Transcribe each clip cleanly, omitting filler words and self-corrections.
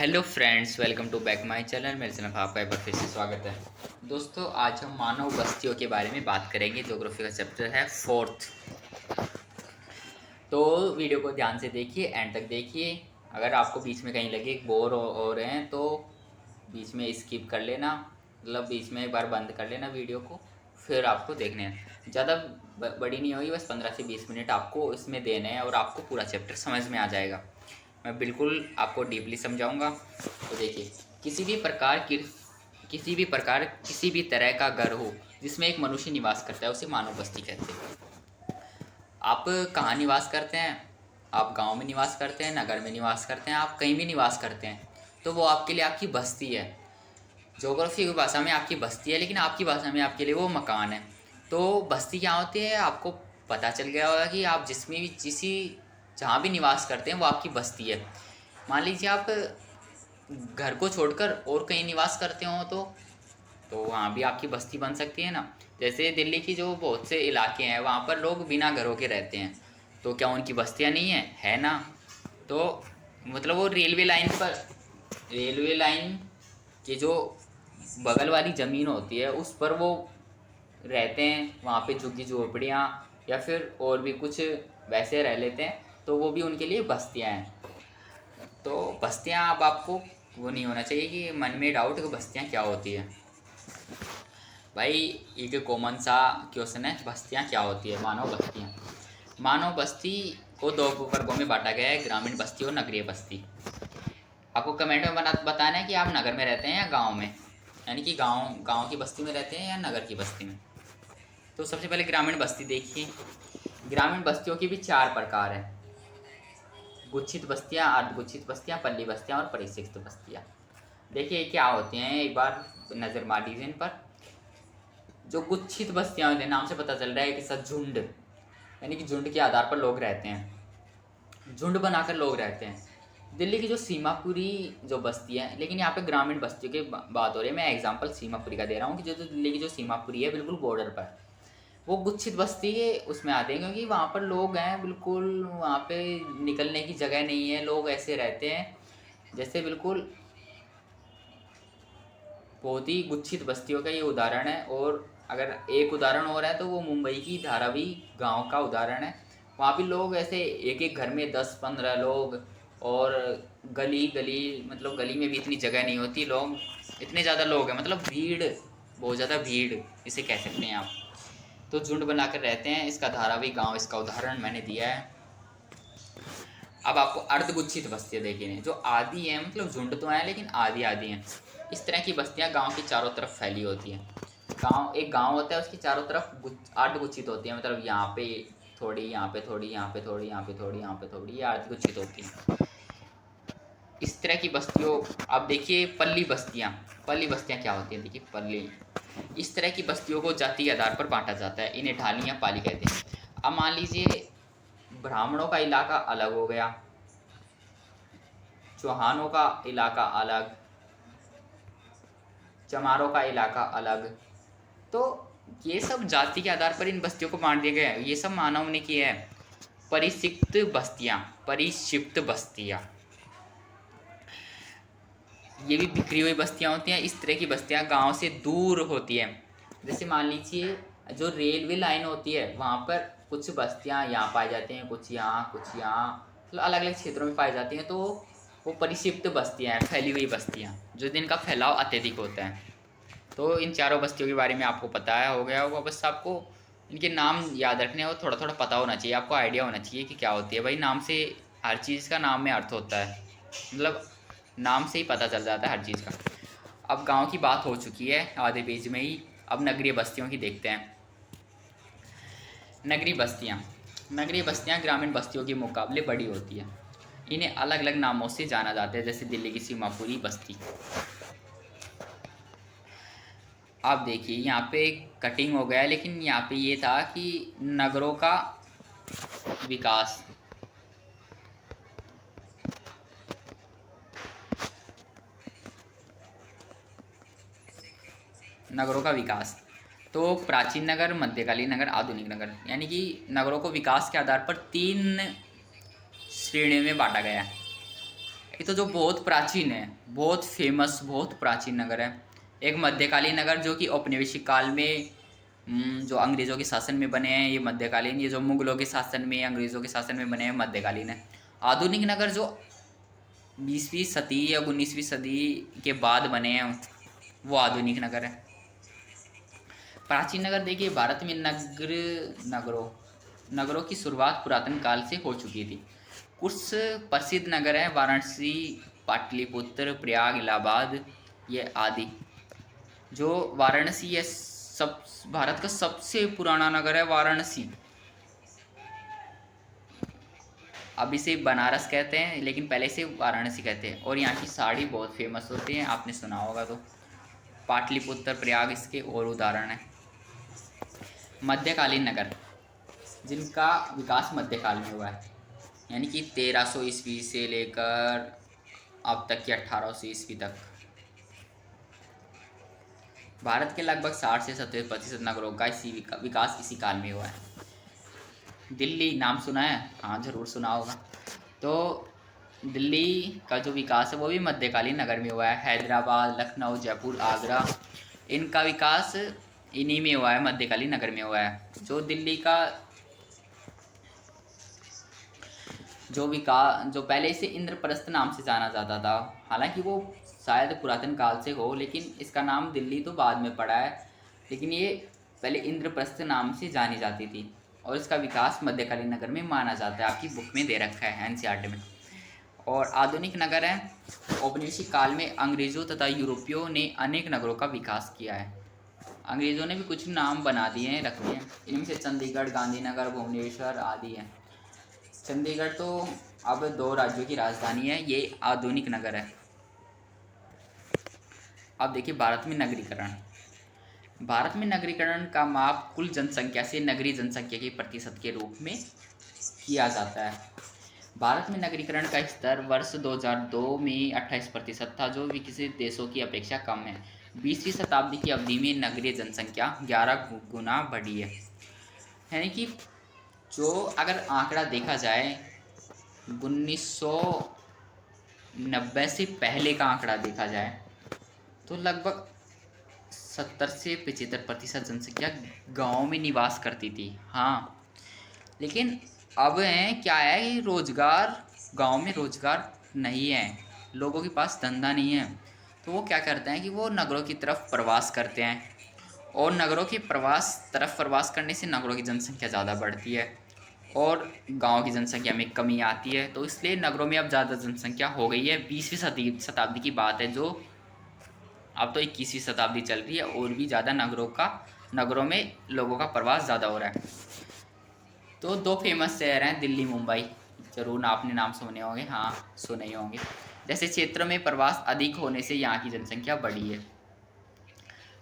Hello friends, welcome to back my channel. मेरे channel पर आपका एक बार फिर से स्वागत है। दोस्तों, आज हम मानव बस्तियों के बारे में बात करेंगे। ज्योग्राफी का चैप्टर है फोर्थ। तो वीडियो को ध्यान से देखिए, एंड तक देखिए। अगर आपको बीच में कहीं लगे बोर हो रहे हैं तो बीच में स्किप कर लेना, मतलब बीच में एक बार बंद कर लेना वीडियो को, फिर आपको देखने हैं। ज़्यादा बड़ी नहीं होगी, बस 15 से 20 मिनट आपको इसमें देने हैं और आपको पूरा चैप्टर समझ में आ जाएगा। मैं बिल्कुल आपको डीपली समझाऊंगा। तो देखिए, किसी भी प्रकार की किसी भी तरह का घर हो जिसमें एक मनुष्य निवास करता है, उसे मानव बस्ती कहते हैं। आप कहाँ निवास करते हैं? आप गांव में निवास करते हैं, नगर में निवास करते हैं, आप कहीं भी निवास करते हैं, तो वो आपके लिए आपकी बस्ती है। ज्योग्राफी की भाषा में आपकी बस्ती है, लेकिन आपकी भाषा में आपके लिए वो मकान है। तो बस्ती क्या होती है, आपको पता चल गया होगा कि आप जिसमें भी जहाँ भी निवास करते हैं वो आपकी बस्ती है। मान लीजिए आप घर को छोड़कर और कहीं निवास करते हो तो वहाँ भी आपकी बस्ती बन सकती है ना। जैसे दिल्ली की जो बहुत से इलाके हैं, वहाँ पर लोग बिना घरों के रहते हैं, तो क्या उनकी बस्तियाँ नहीं है ना। तो मतलब वो रेलवे लाइन के जो बगल वाली ज़मीन होती है उस पर वो रहते हैं। वहाँ पे झुग्गी झोपड़ियाँ या फिर और भी कुछ वैसे रह लेते हैं, तो वो भी उनके लिए बस्तियाँ हैं। तो बस्तियाँ, अब आपको वो नहीं होना चाहिए कि मन में डाउट कि बस्तियाँ क्या होती है। भाई, एक कॉमन सा क्वेश्चन है, बस्तियाँ क्या होती है। मानव बस्ती को दो वर्गों में बांटा गया है, ग्रामीण बस्ती और नगरीय बस्ती। आपको कमेंट में बताना है कि आप नगर में रहते हैं या गांव में, यानी कि गांव गांव की बस्ती में रहते हैं या नगर की बस्ती में। तो सबसे पहले ग्रामीण बस्ती देखिए। ग्रामीण बस्तियों की भी 4 प्रकार है: गुच्छित बस्तियाँ, अर्धगुच्छित बस्तियाँ, पल्ली बस्तियाँ और परित्यक्त बस्तियाँ। देखिए क्या होती हैं, एक बार नज़र मार लीजिए इन पर। जो गुच्छित बस्तियाँ होती हैं, नाम से पता चल रहा है कि सब झुंड, यानी कि झुंड के आधार पर लोग रहते हैं, झुंड बनाकर लोग रहते हैं। दिल्ली की जो सीमापुरी जो बस्ती है, लेकिन यहाँ पे ग्रामीण बस्तियों की बात हो रही है। मैं एग्जांपल सीमापुरी का दे रहा हूँ कि जो दिल्ली की जो सीमापुरी है बिल्कुल बॉर्डर पर, वो गुच्छित बस्ती के उसमें आते हैं, क्योंकि वहाँ पर लोग हैं बिल्कुल, वहाँ पे निकलने की जगह नहीं है, लोग ऐसे रहते हैं जैसे बिल्कुल। बहुत ही गुच्छित बस्तियों का ये उदाहरण है। और अगर एक उदाहरण और है तो वो मुंबई की धारावी गांव का उदाहरण है। वहाँ भी लोग ऐसे एक एक घर में 10-15 लोग, और गली गली, मतलब गली में भी इतनी जगह नहीं होती, लोग इतने ज़्यादा लोग हैं, मतलब भीड़, बहुत ज़्यादा भीड़ इसे कह सकते हैं आप। तो झुंड बनाकर रहते हैं, इसका धारावी गांव इसका उदाहरण मैंने दिया है। अब आपको अर्धगुच्छित बस्तियाँ देखी, जो आधी हैं, मतलब झुंड तो हैं लेकिन आधी आधी हैं। इस तरह की बस्तियाँ गांव की चारों तरफ फैली होती हैं। एक गांव होता है, उसकी चारों तरफ अर्धगुच्छित होती है, मतलब यहाँ पे थोड़ी, यहाँ पे थोड़ी, यहाँ पे थोड़ी, यहाँ पे थोड़ी, यहाँ पे थोड़ी, ये अर्धगुच्छित होती हैं। इस तरह की बस्तियों, अब देखिए पल्ली बस्तियाँ क्या होती हैं। देखिए पल्ली, इस तरह की बस्तियों को जाति के आधार पर बांटा जाता है, इन्हें ढाली या पाली कहते हैं। अब मान लीजिए ब्राह्मणों का इलाका अलग हो गया, चौहानों का इलाका अलग, चमारों का इलाका अलग। तो ये सब जाति के आधार पर इन बस्तियों को बांट दिया गया है। ये सब मानव ने किया है। परिक्षिप्त बस्तियाँ, ये भी बिखरी हुई बस्तियाँ होती हैं। इस तरह की बस्तियाँ गांव से दूर होती हैं। जैसे मान लीजिए जो रेलवे लाइन होती है, वहाँ पर कुछ बस्तियाँ यहाँ पाई जाती हैं, कुछ यहाँ, कुछ यहाँ, मतलब अलग अलग क्षेत्रों में पाई जाती हैं। तो वो परिक्षिप्त बस्तियाँ हैं, फैली हुई बस्तियाँ, जो जिनका फैलाव अत्यधिक होता है। तो इन चारों बस्तियों के बारे में आपको पता है, हो गया होगा। बस आपको इनके नाम याद रखने और थोड़ा थोड़ा पता होना चाहिए, आपको आइडिया होना चाहिए कि क्या होती है। भाई, नाम से, हर चीज़ का नाम में अर्थ होता है, मतलब नाम से ही पता चल जाता है हर चीज़ का। अब गांव की बात हो चुकी है आधे पेज में ही, अब नगरीय बस्तियों की देखते हैं। नगरीय बस्तियाँ ग्रामीण बस्तियों के मुकाबले बड़ी होती है। इन्हें अलग अलग नामों से जाना जाता है, जैसे दिल्ली की सीमापुरी बस्ती। आप देखिए यहाँ पे कटिंग हो गया है, लेकिन यहाँ पे ये था कि नगरों का विकास, तो प्राचीन नगर, मध्यकालीन नगर, आधुनिक नगर, यानी कि नगरों को विकास के आधार पर 3 श्रेणियों में बांटा गया है। एक तो जो बहुत प्राचीन है, बहुत फेमस, बहुत प्राचीन नगर है। एक मध्यकालीन नगर जो कि औपनिवेशिक काल में जो अंग्रेज़ों के शासन में बने हैं, ये मध्यकालीन। ये जो मुगलों के शासन में, अंग्रेज़ों के शासन में बने हैं, मध्यकालीन है। आधुनिक नगर जो 20वीं सदी या 19वीं सदी के बाद बने हैं, वो आधुनिक नगर है। प्राचीन नगर देखिए, भारत में नगरों की शुरुआत पुरातन काल से हो चुकी थी। कुछ प्रसिद्ध नगर हैं वाराणसी, पाटलिपुत्र, प्रयाग, इलाहाबाद, ये आदि। जो वाराणसी है, सब भारत का सबसे पुराना नगर है वाराणसी। अब इसे बनारस कहते हैं, लेकिन पहले से वाराणसी कहते हैं। और यहाँ की साड़ी बहुत फेमस होती है, आपने सुना होगा। तो पाटलिपुत्र, प्रयाग इसके और उदाहरण हैं। मध्यकालीन नगर जिनका विकास मध्यकाल में हुआ है, यानी कि 1300 ईस्वी से लेकर अब तक की 1800 ईस्वी तक। भारत के लगभग 60 से 70% नगरों का विकास इसी काल में हुआ है। दिल्ली नाम सुना है? हाँ, ज़रूर सुना होगा। तो दिल्ली का जो विकास है वो भी मध्यकालीन नगर में हुआ है। हैदराबाद, लखनऊ, जयपुर, आगरा, इनका विकास इन्हीं में हुआ है, मध्यकालीन नगर में हुआ है। जो दिल्ली का जो पहले इसे इंद्रप्रस्थ नाम से जाना जाता था, हालांकि वो शायद पुरातन काल से हो, लेकिन इसका नाम दिल्ली तो बाद में पड़ा है। लेकिन ये पहले इंद्रप्रस्थ नाम से जानी जाती थी, और इसका विकास मध्यकालीन नगर में माना जाता है। आपकी बुक में दे रखा है, एनसीईआरटी में। और आधुनिक नगर है, औपनिवेशिक काल में अंग्रेज़ों तथा यूरोपियों ने अनेक नगरों का विकास किया है। अंग्रेज़ों ने भी कुछ नाम बना दिए हैं, रख दिए हैं। इनमें से चंडीगढ़, गांधीनगर, भुवनेश्वर आदि हैं। चंडीगढ़ तो अब 2 राज्यों की राजधानी है, ये आधुनिक नगर है। अब देखिए भारत में नगरीकरण। भारत में नगरीकरण का माप कुल जनसंख्या से नगरीय जनसंख्या के प्रतिशत के रूप में किया जाता है। भारत में नगरीकरण का स्तर वर्ष 2002 में 28% था, जो विकसित देशों की अपेक्षा कम है। 20वीं शताब्दी की अवधि में नगरीय जनसंख्या 11 गुना बढ़ी है। यानी कि जो अगर आंकड़ा देखा जाए 1990 से पहले का आंकड़ा देखा जाए, तो लगभग 70 से 75% जनसंख्या गाँव में निवास करती थी। हाँ, लेकिन अब क्या है कि गांव में रोजगार नहीं है, लोगों के पास धंधा नहीं है, तो वो क्या करते हैं कि वो नगरों की तरफ प्रवास करते हैं। और नगरों की प्रवास करने से नगरों की जनसंख्या ज़्यादा बढ़ती है और गांव की जनसंख्या में कमी आती है। तो इसलिए नगरों में अब ज़्यादा जनसंख्या हो गई है। 20वीं शताब्दी की बात है, जो अब तो 21वीं शताब्दी चल रही है, और भी ज़्यादा नगरों में लोगों का प्रवास ज़्यादा हो रहा है। तो 2 फेमस शहर हैं, दिल्ली, मुंबई। जरूर आपने नाम सुने होंगे, हाँ सुने ही होंगे। जैसे क्षेत्र में प्रवास अधिक होने से यहाँ की जनसंख्या बढ़ी है।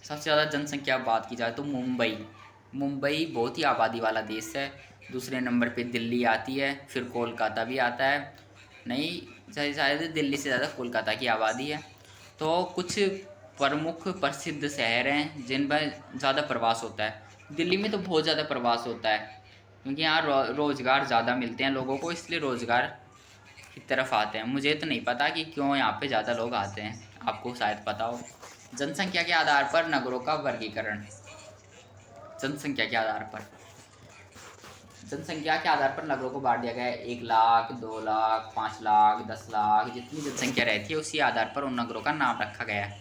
सबसे ज़्यादा जनसंख्या बात की जाए तो मुंबई बहुत ही आबादी वाला देश है। दूसरे नंबर पे दिल्ली आती है, फिर कोलकाता भी आता है। नहीं, शायद दिल्ली से ज़्यादा कोलकाता की आबादी है। तो कुछ प्रमुख प्रसिद्ध शहर हैं जिन पर ज़्यादा प्रवास होता है। दिल्ली में तो बहुत ज़्यादा प्रवास होता है, क्योंकि यहाँ रोज़गार ज़्यादा मिलते हैं लोगों को, इसलिए रोज़गार की तरफ आते हैं। मुझे तो नहीं पता कि क्यों यहाँ पे ज़्यादा लोग आते हैं, आपको शायद पता हो। जनसंख्या के आधार पर नगरों का वर्गीकरण। जनसंख्या के आधार पर नगरों को बांट दिया गया है। 1 लाख, 2 लाख, 5 लाख, 10 लाख, जितनी जनसंख्या रहती है उसी आधार पर उन नगरों का नाम रखा गया है।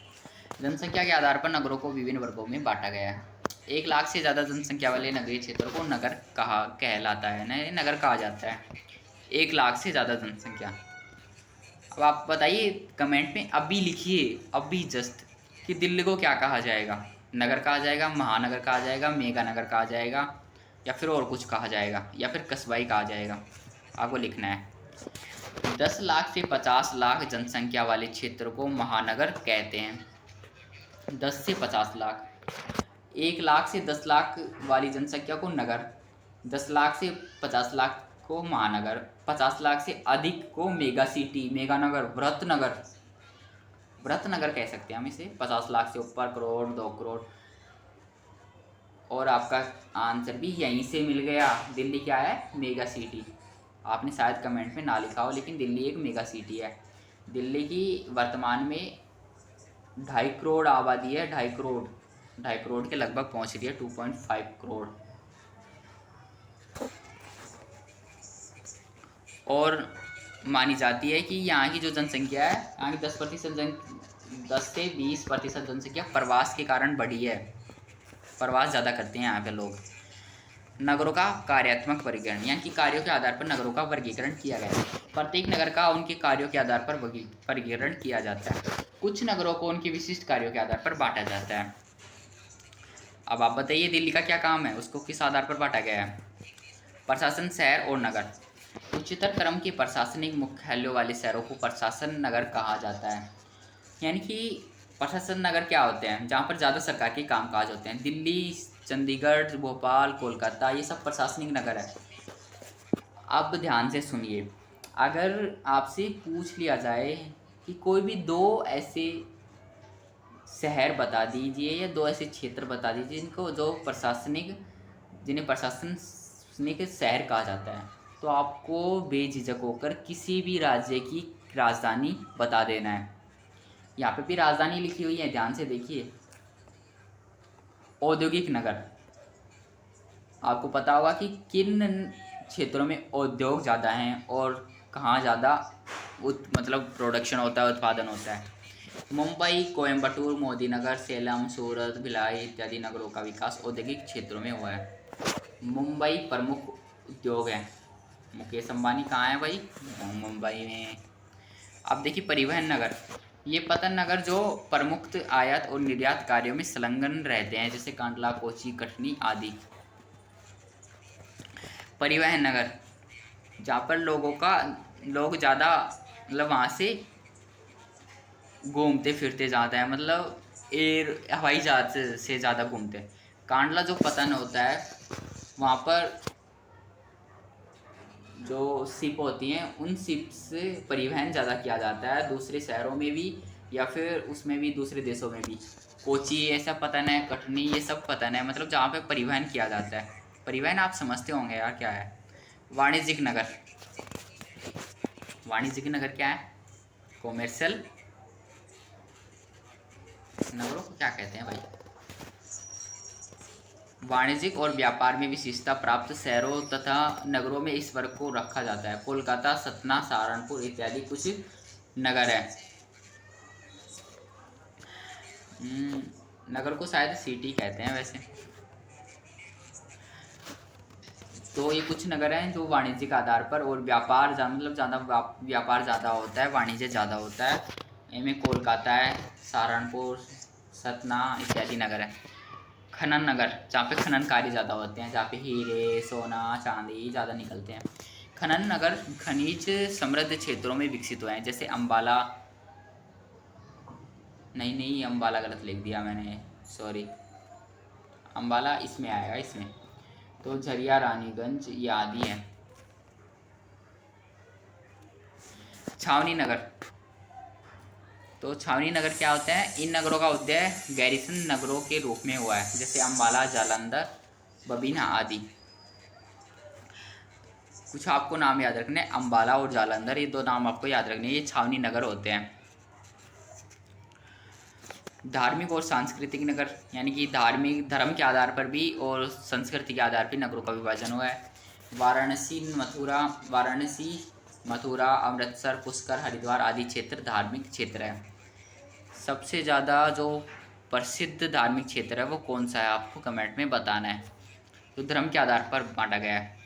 जनसंख्या के आधार पर नगरों को विभिन्न वर्गों में बांटा गया है। 1 लाख से ज़्यादा जनसंख्या वाले नगरीय क्षेत्रों को नगर कहलाता है, नगर कहा जाता है। 1 लाख से ज़्यादा जनसंख्या। अब आप बताइए, कमेंट में अभी लिखिए, अभी जस्ट, कि दिल्ली को क्या कहा जाएगा? नगर कहा जाएगा, महानगर कहा जाएगा, मेगा नगर कहा जाएगा, या फिर और कुछ कहा जाएगा, या फिर कस्बाई कहा जाएगा? आपको लिखना है। 10 लाख से 50 लाख जनसंख्या वाले क्षेत्र को महानगर कहते हैं। 10 से 50 लाख। 1 लाख से 10 लाख वाली जनसंख्या को नगर, 10 लाख से 50 लाख को महानगर, 50 लाख से अधिक को मेगा सिटी, मेगा नगर, वृत्त नगर कह सकते हैं हम इसे। 50 लाख से ऊपर करोड़, 2 करोड़। और आपका आंसर भी यहीं से मिल गया। दिल्ली क्या है? Mega city. आपने शायद कमेंट में ना लिखा हो, लेकिन दिल्ली एक मेगा सिटी है। दिल्ली की वर्तमान में 2.5 करोड़ आबादी है, 2.5 करोड़ के लगभग पहुंच रही है, 2.5 करोड़। और मानी जाती है कि यहाँ की जो जनसंख्या है, यहाँ की 10 से 20% जनसंख्या प्रवास के कारण बढ़ी है। प्रवास ज़्यादा करते हैं यहाँ पे लोग। नगरों का कार्यात्मक वर्गीकरण, यानी कि कार्यों के आधार पर नगरों का वर्गीकरण किया गया है। प्रत्येक नगर का उनके कार्यों के आधार पर वर्गीकरण किया जाता है। कुछ नगरों को उनके विशिष्ट कार्यों के आधार पर बांटा जाता है। अब आप बताइए दिल्ली का क्या काम है, उसको किस आधार पर बांटा गया है? प्रशासन, शहर और नगर। उच्चतर क्रम के प्रशासनिक मुख्यालयों वाले शहरों को प्रशासन नगर कहा जाता है। यानी कि प्रशासन नगर क्या होते हैं? जहाँ पर ज़्यादा सरकार के कामकाज होते हैं। दिल्ली, चंडीगढ़, भोपाल, कोलकाता, ये सब प्रशासनिक नगर है। अब ध्यान से सुनिए, अगर आपसे पूछ लिया जाए कि कोई भी दो ऐसे शहर बता दीजिए या दो ऐसे क्षेत्र बता दीजिए जिन्हें प्रशासनिक शहर कहा जाता है, तो आपको बेझिझक होकर किसी भी राज्य की राजधानी बता देना है। यहाँ पे भी राजधानी लिखी हुई है, ध्यान से देखिए। औद्योगिक नगर, आपको पता होगा कि किन क्षेत्रों में उद्योग ज़्यादा हैं और कहाँ ज़्यादा मतलब प्रोडक्शन होता है, उत्पादन होता है। मुंबई, कोयम्बटूर, मोदीनगर, सेलम, सूरत, भिलाई इत्यादि नगरों का विकास औद्योगिक क्षेत्रों में हुआ है। मुंबई प्रमुख उद्योग है। मुकेश अंबानी कहाँ है भाई? मुंबई में। अब देखिए परिवहन नगर, ये पतन नगर जो प्रमुख आयात और निर्यात कार्यों में संलग्न रहते हैं, जैसे कांडला, कोची, कटनी आदि। परिवहन नगर, जहाँ पर लोग ज़्यादा मतलब वहाँ से घूमते फिरते ज़्यादा है, मतलब हवाई जहाज से ज़्यादा घूमते हैं। कांडला जो पतन होता है, वहाँ पर जो शिप होती हैं, उन शिप से परिवहन ज़्यादा किया जाता है, दूसरे शहरों में भी या फिर उसमें भी, दूसरे देशों में भी। कोची ऐसा पतन है, कटनी ये सब पतन है, मतलब जहाँ पे परिवहन किया जाता है। परिवहन आप समझते होंगे यार क्या है। वाणिज्यिक नगर, वाणिज्यिक नगर क्या है? कॉमर्शियल नगरों को क्या कहते हैं भाई? वाणिज्यिक और व्यापार में विशेषता प्राप्त शहरों तथा नगरों में इस वर्ग को रखा जाता है। कोलकाता, सतना, सहारनपुर इत्यादि कुछ नगर है। नगर को शायद सिटी कहते हैं वैसे। तो ये कुछ नगर हैं जो वाणिज्यिक आधार पर और व्यापार मतलब ज़्यादा व्यापार ज़्यादा होता है, वाणिज्य ज़्यादा होता है। इनमें कोलकाता है, सहारनपुर, सतना इत्यादि नगर है। खनन नगर, जहाँ पे खनन कार्य ज़्यादा होते हैं, जहाँ पे हीरे, सोना, चांदी ज़्यादा निकलते हैं। खनन नगर खनिज समृद्ध क्षेत्रों में विकसित हुए हैं, जैसे अम्बाला, नहीं अम्बाला गलत लिख दिया मैंने, सॉरी। अम्बाला इसमें आएगा, इसमें तो झरिया, रानीगंज ये आदि हैं। छावनी नगर, तो छावनी नगर क्या होते हैं? इन नगरों का उदय गैरिसन नगरों के रूप में हुआ है, जैसे अम्बाला, जालंधर, बबीना आदि। कुछ आपको नाम याद रखने, अम्बाला और जालंधर, ये दो नाम आपको याद रखने, ये छावनी नगर होते हैं। धार्मिक और सांस्कृतिक नगर, यानी कि धार्मिक धर्म के आधार पर भी और संस्कृति के आधार पर नगरों का विभाजन हुआ है। वाराणसी, मथुरा, अमृतसर, पुष्कर, हरिद्वार आदि क्षेत्र धार्मिक क्षेत्र है। सबसे ज़्यादा जो प्रसिद्ध धार्मिक क्षेत्र है वो कौन सा है, आपको कमेंट में बताना है। तो धर्म के आधार पर बांटा गया है।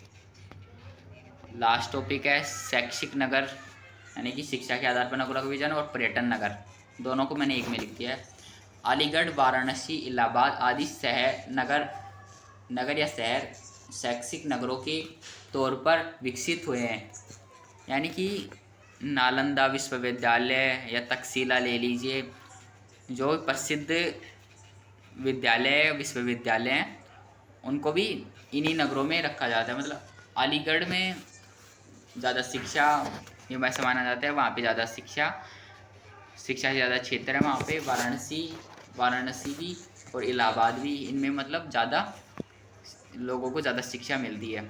लास्ट टॉपिक है शैक्षिक नगर, यानी कि शिक्षा के आधार पर नगरों का विभाजन, और पर्यटन नगर, दोनों को मैंने एक में लिख दिया है। अलीगढ़, वाराणसी, इलाहाबाद आदि नगर या शहर शैक्षिक नगरों के तौर पर विकसित हुए हैं। यानी कि नालंदा विश्वविद्यालय या तक्षशिला ले लीजिए, जो प्रसिद्ध विश्वविद्यालय हैं, उनको भी इन्हीं नगरों में रखा जाता है। मतलब अलीगढ़ में ज़्यादा शिक्षा ये वैसे माना जाता है, वहाँ पे ज़्यादा शिक्षा से ज़्यादा क्षेत्र है वहाँ पे। वाराणसी भी और इलाहाबाद भी, इनमें मतलब ज़्यादा लोगों को ज़्यादा शिक्षा मिलती है।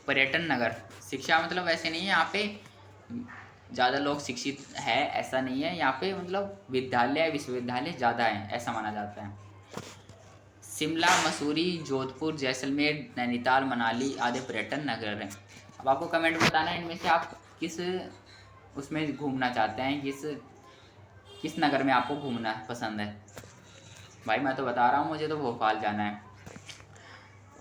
पर्यटन नगर, शिक्षा मतलब ऐसे नहीं है, यहाँ पे ज़्यादा लोग शिक्षित है ऐसा नहीं है, यहाँ पे मतलब विद्यालय विश्वविद्यालय ज़्यादा है ऐसा माना जाता है। शिमला, मसूरी, जोधपुर, जैसलमेर, नैनीताल, मनाली आदि पर्यटन नगर हैं। अब आपको कमेंट में बताना है इनमें से आप किस उसमें घूमना चाहते हैं, किस नगर में आपको घूमना पसंद है। भाई मैं तो बता रहा हूँ, मुझे तो भोपाल जाना है।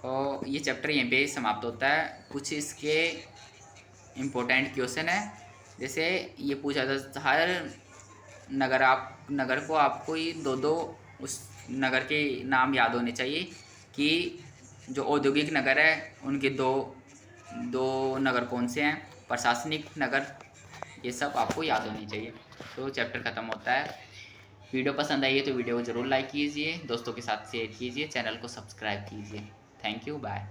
और ये चैप्टर यहीं पे समाप्त होता है। कुछ इसके इम्पोर्टेंट क्वेश्चन है, जैसे ये पूछा था हर नगर को आपको ये दो उस नगर के नाम याद होने चाहिए कि जो औद्योगिक नगर है उनके दो दो नगर कौन से हैं, प्रशासनिक नगर, ये सब आपको याद होनी चाहिए। तो चैप्टर ख़त्म होता है। वीडियो पसंद आई है तो वीडियो को ज़रूर लाइक कीजिए, दोस्तों के साथ शेयर कीजिए, चैनल को सब्सक्राइब कीजिए। Thank you, bye.